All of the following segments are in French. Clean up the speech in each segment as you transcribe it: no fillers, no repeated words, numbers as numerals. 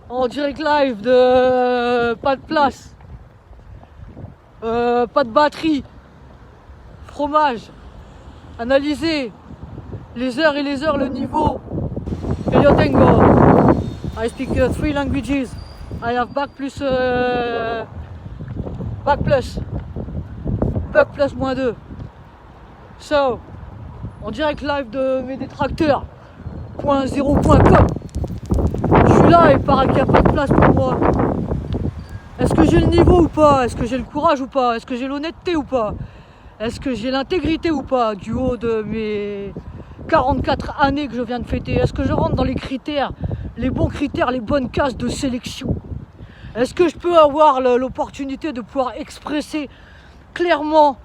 en direct live de pas de place, pas de batterie, fromage, analyser les heures et les heures, le niveau que yo tengo. I speak 3 languages. I have bac plus bac plus moins 2. So, en direct live de mes détracteurs .0.com. Je suis là et il paraît qu'il n'y a pas de place pour moi. Est-ce que j'ai le niveau ou pas? Est-ce que j'ai le courage ou pas? Est-ce que j'ai l'honnêteté ou pas? Est-ce que j'ai l'intégrité ou pas du haut de mes 44 années que je viens de fêter? Est-ce que je rentre dans les critères, les bons critères, les bonnes cases de sélection? Est-ce que je peux avoir l'opportunité de pouvoir expresser clairement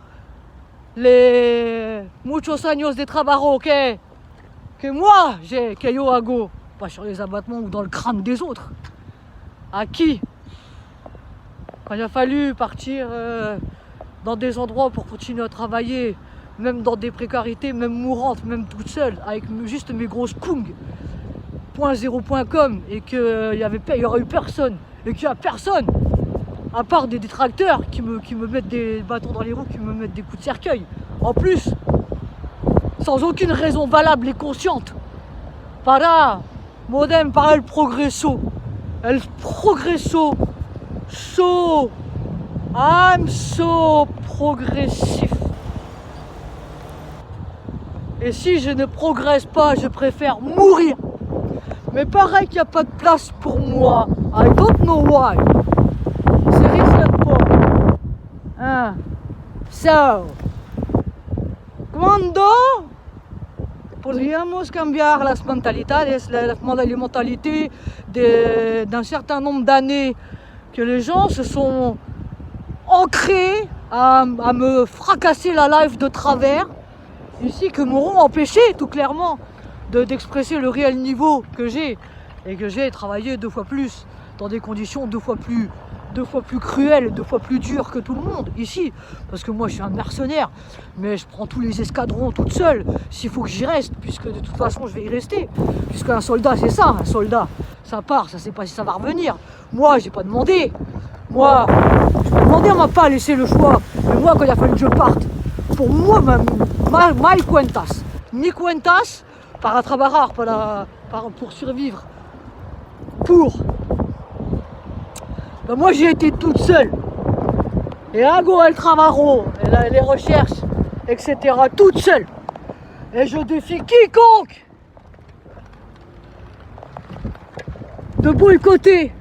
les muchos años de trabajo que moi j'ai, que yo hago, pas sur les abattements ou dans le crâne des autres? À qui? Quand il a fallu partir dans des endroits pour continuer à travailler, même dans des précarités, même mourantes, même toute seule, avec juste mes grosses kungs, .0.com, et qu'il y aurait eu personne, et qu'il n'y a personne, à part des détracteurs qui me mettent des bâtons dans les roues, qui me mettent des coups de cercueil. En plus, sans aucune raison valable et consciente. Para modem para el progreso. El progreso. So. I'm so progressif. Et si je ne progresse pas, je préfère mourir. Mais pareil qu'il n'y a pas de place pour moi. I don't know why. C'est risque pas. Hein. So. Cuando podríamos cambiar las mentalidades, les mentalités d'un certain nombre d'années que les gens se sont ancrés à me fracasser la life de travers, ici, que m'auront empêché tout clairement d'expresser le réel niveau que j'ai, et que j'ai travaillé 2 fois plus, dans des conditions 2 fois plus cruelles, 2 fois plus dures que tout le monde ici, parce que moi je suis un mercenaire, mais je prends tous les escadrons toute seule s'il faut que j'y reste, puisque de toute façon je vais y rester, puisque un soldat c'est ça, un soldat ça part, ça sait pas si ça va revenir. Moi j'ai pas demandé, moi j'ai pas demandé, on m'a pas laissé le choix, mais moi quand il a fallu que je parte, pour moi my cuentas, mi cuentas para trabajar, pour survivre, ben moi j'ai été toute seule, et hago el trabajo, et les recherches, etc., toute seule, et je défie quiconque de boycotter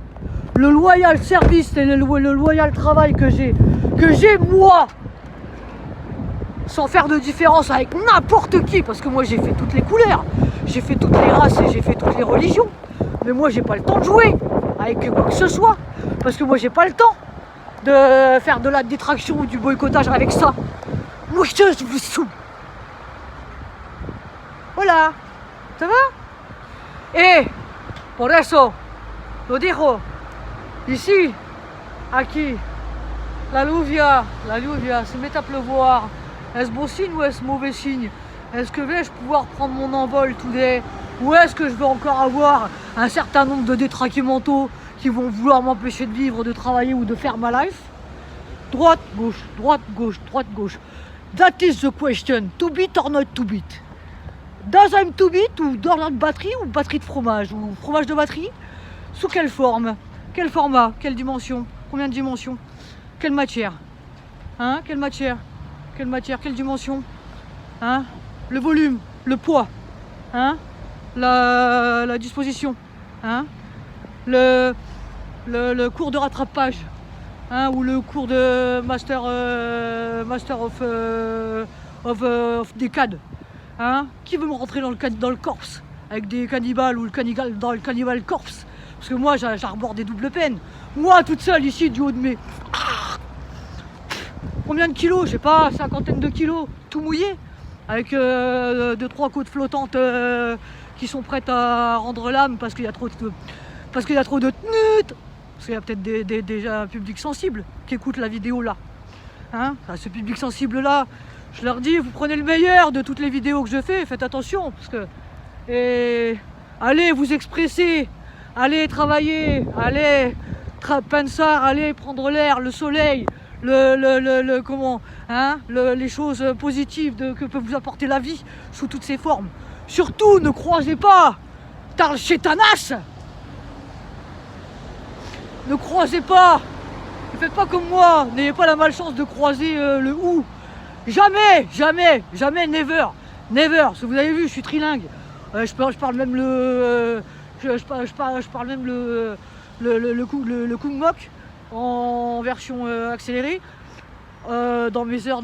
le loyal service et le loyal travail que j'ai moi, sans faire de différence avec n'importe qui, parce que moi j'ai fait toutes les couleurs, j'ai fait toutes les races et j'ai fait toutes les religions, mais moi j'ai pas le temps de jouer avec quoi que ce soit, parce que moi j'ai pas le temps de faire de la détraction ou du boycottage avec ça. Moi je vous saoule. Voilà, ça va? Et por eso lo digo ici, aquí, la lluvia se met à pleuvoir. Est-ce bon signe ou est-ce mauvais signe? Est-ce que vais-je pouvoir prendre mon envol today? Ou est-ce que je vais encore avoir un certain nombre de détraqués mentaux qui vont vouloir m'empêcher de vivre, de travailler ou de faire ma life? Droite, gauche, droite, gauche, droite, gauche. That is the question. To beat or not to beat? Does I'm to beat, ou dans la batterie, ou batterie de fromage, ou fromage de batterie? Sous quelle forme? Quel format? Quelle dimension? Combien de dimensions? Quelle matière? Hein? Quelle matière? Quelle matière? Quelle dimension? Hein? Le volume? Le poids? Hein? La disposition? Hein? Le cours de rattrapage? Hein? Ou le cours de Master of Decade? Hein? Qui veut me rentrer dans le corps avec des cannibales, ou dans le cannibal corpse? Parce que moi j'arbore des doubles peines. Moi toute seule ici, du haut de mes... Combien de kilos? Je sais pas, 50aine de kilos, tout mouillé, avec 2-3 côtes flottantes qui sont prêtes à rendre l'âme parce qu'il y a trop de parce qu'il y a trop de tnut. Parce qu'il y a peut-être déjà un public sensible qui écoute la vidéo là. Hein? Ce public sensible là, je leur dis, vous prenez le meilleur de toutes les vidéos que je fais, faites attention, parce que allez vous expresser allez travailler, allez pensar, allez prendre l'air, le soleil, comment, hein, les choses positives que peut vous apporter la vie sous toutes ses formes. Surtout, ne croisez pas Tarl Chetanas. Ne croisez pas. Ne faites pas comme moi. N'ayez pas la malchance de croiser le ou. Jamais, jamais, jamais, never. Never. Si vous avez vu, je suis trilingue. Je parle même je parle même le Kungmok en version accélérée. Dans mes heures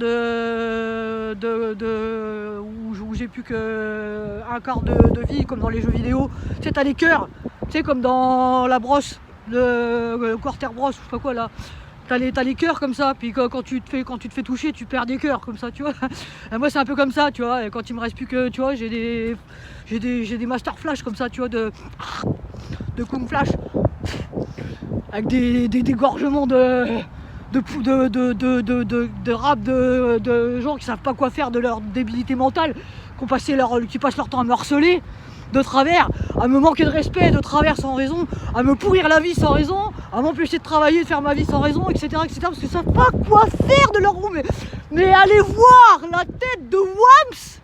où j'ai plus qu'un quart de vie, comme dans les jeux vidéo. Tu sais, t'as les cœurs, tu sais, comme dans la brosse, le quarter brosse, ou je sais pas quoi là. T'as les cœurs comme ça, puis quand tu te fais toucher, tu perds des cœurs comme ça, tu vois. Et moi c'est un peu comme ça, tu vois. Et quand il me reste plus que, tu vois, j'ai des master flash comme ça, tu vois, de Kung Flash, avec des dégorgements de rap de gens qui savent pas quoi faire de leur débilité mentale, qui passent leur temps à me harceler de travers, à me manquer de respect de travers sans raison, à me pourrir la vie sans raison, à m'empêcher de travailler, de faire ma vie sans raison, etc. parce qu'ils savent pas quoi faire de leur roue. Mais allez voir la tête de Wams.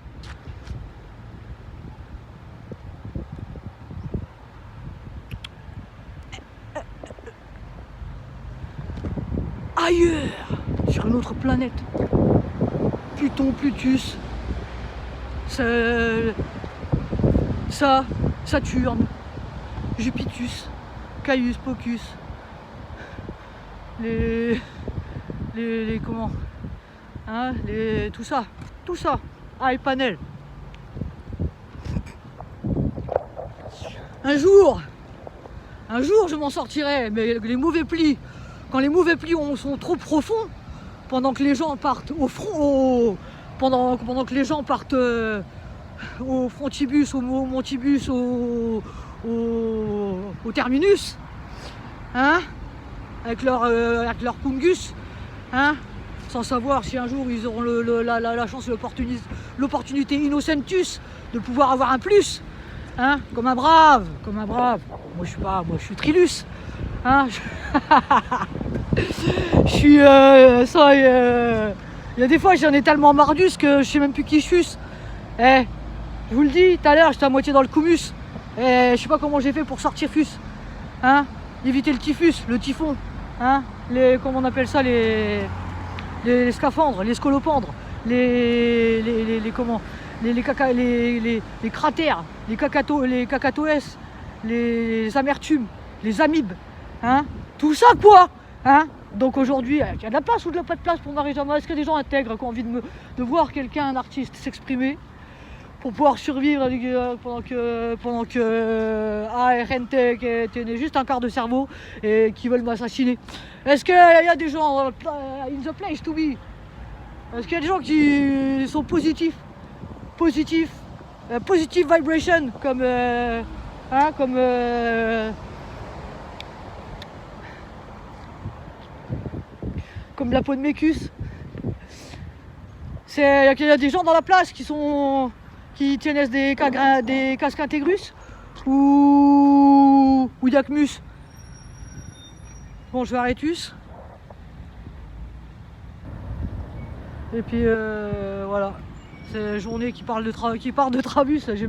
Ailleurs, sur une autre planète, Pluton, Plutus, Saturne, Jupitus, Caius, Pocus, les comment, hein, tout ça, panel. Un jour je m'en sortirai, mais les mauvais plis, quand les mauvais plis sont trop profonds, pendant que les gens partent au front, pendant que les gens partent au frontibus, au montibus, au terminus, hein, avec leur pungus, hein, sans savoir si un jour ils auront la chance, l'opportunité innocentus de pouvoir avoir un plus, hein, comme un brave. Moi je suis trilus, hein. Je suis il y a des fois j'en ai tellement mardus que je sais même plus qui je suis. Je vous le dis, tout à l'heure j'étais à moitié dans le coumus. Je sais pas comment j'ai fait pour sortir fus, hein, éviter le typhus, le typhon, hein, comment on appelle ça, les scaphandres, les scolopendres, les cratères, les cacatoès, les amertumes, les amibes, hein, tout ça quoi, hein. Donc aujourd'hui, il y a de la place ou de la pas de place pour Marie-Jeanne? Est-ce qu'il y a des gens intègres qui ont envie de voir quelqu'un, un artiste, s'exprimer pour pouvoir survivre pendant que ARNT qui est juste un quart de cerveau et qui veulent m'assassiner? Est-ce qu'il y a des gens in the place to be? Est-ce qu'il y a des gens qui sont positive vibration, comme comme la peau de Mécus? Il y a des gens dans la place qui tiennent des casques intégrus ou Iacmus. Bon, je vais arrêter. Et puis voilà, c'est une journée qui part de Trabus. Je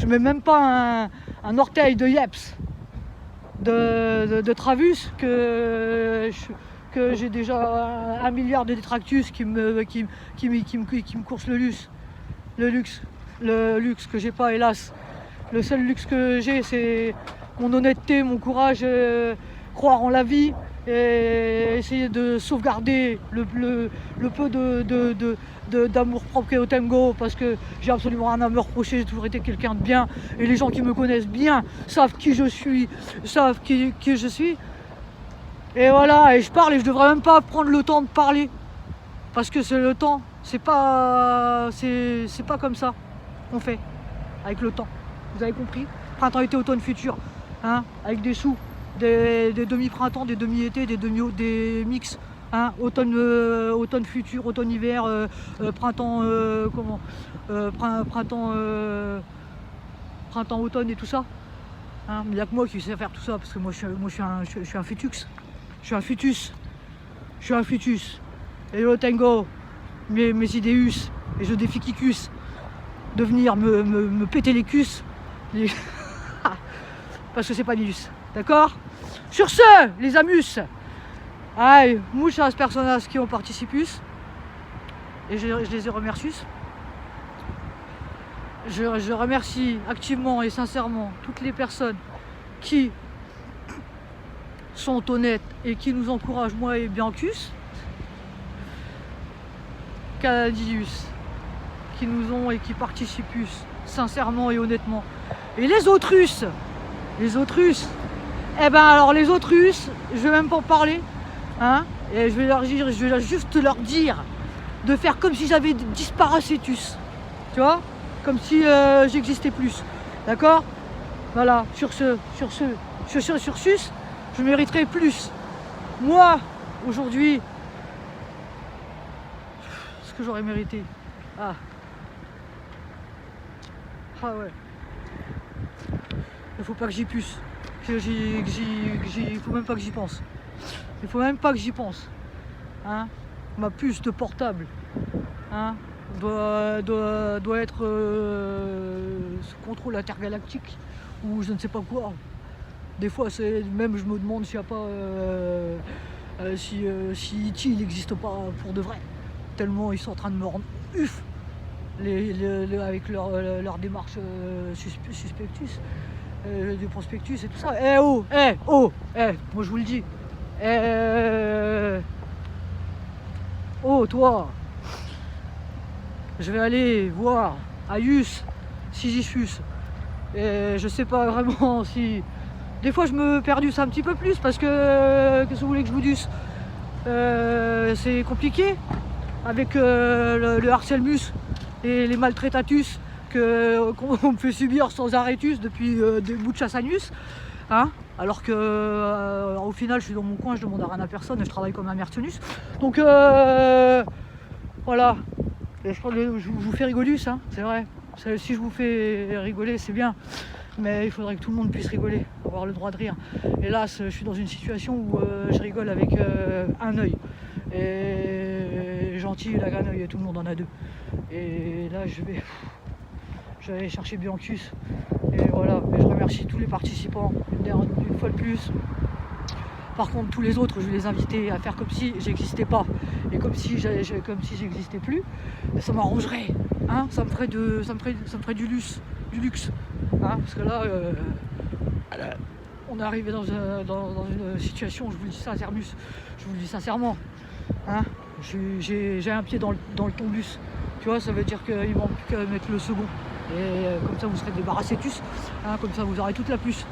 mets même pas un orteil de Yeps de Trabus que j'ai déjà 1 milliard de détractus qui me coursent le luxe que j'ai pas, hélas. Le seul luxe que j'ai, c'est mon honnêteté, mon courage, croire en la vie et essayer de sauvegarder le peu d'amour propre et au tango, parce que j'ai absolument rien à me reprocher. J'ai toujours été quelqu'un de bien et les gens qui me connaissent bien savent qui je suis, savent qui je suis. Et voilà, et je parle et je devrais même pas prendre le temps de parler, parce que c'est le temps, c'est pas comme ça qu'on fait avec le temps. Vous avez compris? Printemps, été, automne, futur, hein, avec des sous, des demi-printemps, des demi-été, des mix, hein, automne futur, automne hiver, printemps printemps automne et tout ça. Hein, mais il n'y a que moi qui sais faire tout ça, parce que moi je suis un fœtus. Je suis un fœtus. Je suis un fœtus. Et yo tengo, mes idéus, et je défie Kikus de venir me péter les cuisses. Parce que c'est pas Nilus. D'accord? Sur ce, les amus, aïe, muchas personas qui ont participé. Et je les ai remerciés. Je remercie activement et sincèrement toutes les personnes qui sont honnêtes et qui nous encouragent, moi et Biancus, Canadius, qui nous ont et qui participent sincèrement et honnêtement. Et les autres Russes, eh ben alors les autres Russes, je vais même pas en parler, hein, et je vais juste leur dire de faire comme si j'avais disparu, tu vois, comme si j'existais plus, d'accord? Voilà, sur ce, je mériterais plus. Moi, aujourd'hui, ce que j'aurais mérité. Ah ouais. Il faut pas que j'y puisse. Il faut même pas que j'y pense. Il faut même pas que j'y pense. Hein, ma puce de portable, hein, doit être sous contrôle intergalactique ou je ne sais pas quoi. Des fois, même je me demande s'il n'y a pas si E.T. il n'existe pas pour de vrai. Tellement ils sont en train de me rendre uf avec leur démarche suspectus, du prospectus et tout ça. Moi je vous le dis. Toi, je vais aller voir Aius Sisyphus. Et je sais pas vraiment si. Des fois je me perdus un petit peu plus parce que qu'est-ce que vous voulez que je vous dise, c'est compliqué avec le harcelmus et les maltraitatus qu'on me fait subir sans arrêtus depuis des bouts de chassanus, hein, alors que au final je suis dans mon coin, je demande à rien à personne et je travaille comme un mercenus. Donc voilà, et je vous fais rigoler, hein, c'est vrai. Si je vous fais rigoler, c'est bien, mais il faudrait que tout le monde puisse rigoler, avoir le droit de rire. Et là, je suis dans une situation où je rigole avec un œil. Et gentil, il a qu'un œil et tout le monde en a deux. Et là, je vais aller chercher Biancus. Et voilà, et je remercie tous les participants, une fois de plus. Par contre, tous les autres, je vais les inviter à faire comme si j'existais pas et comme si j'existais plus. Ça m'arrangerait, hein, ça me ferait du luxe, hein, parce que là, on est arrivé dans une situation, je vous le dis sincèrement, je vous le dis sincèrement, hein, j'ai un pied dans le tombus, tu vois, ça veut dire qu'il manque plus qu'à mettre le second. Et comme ça vous serez débarrassés tous, hein, comme ça vous aurez toute la puce.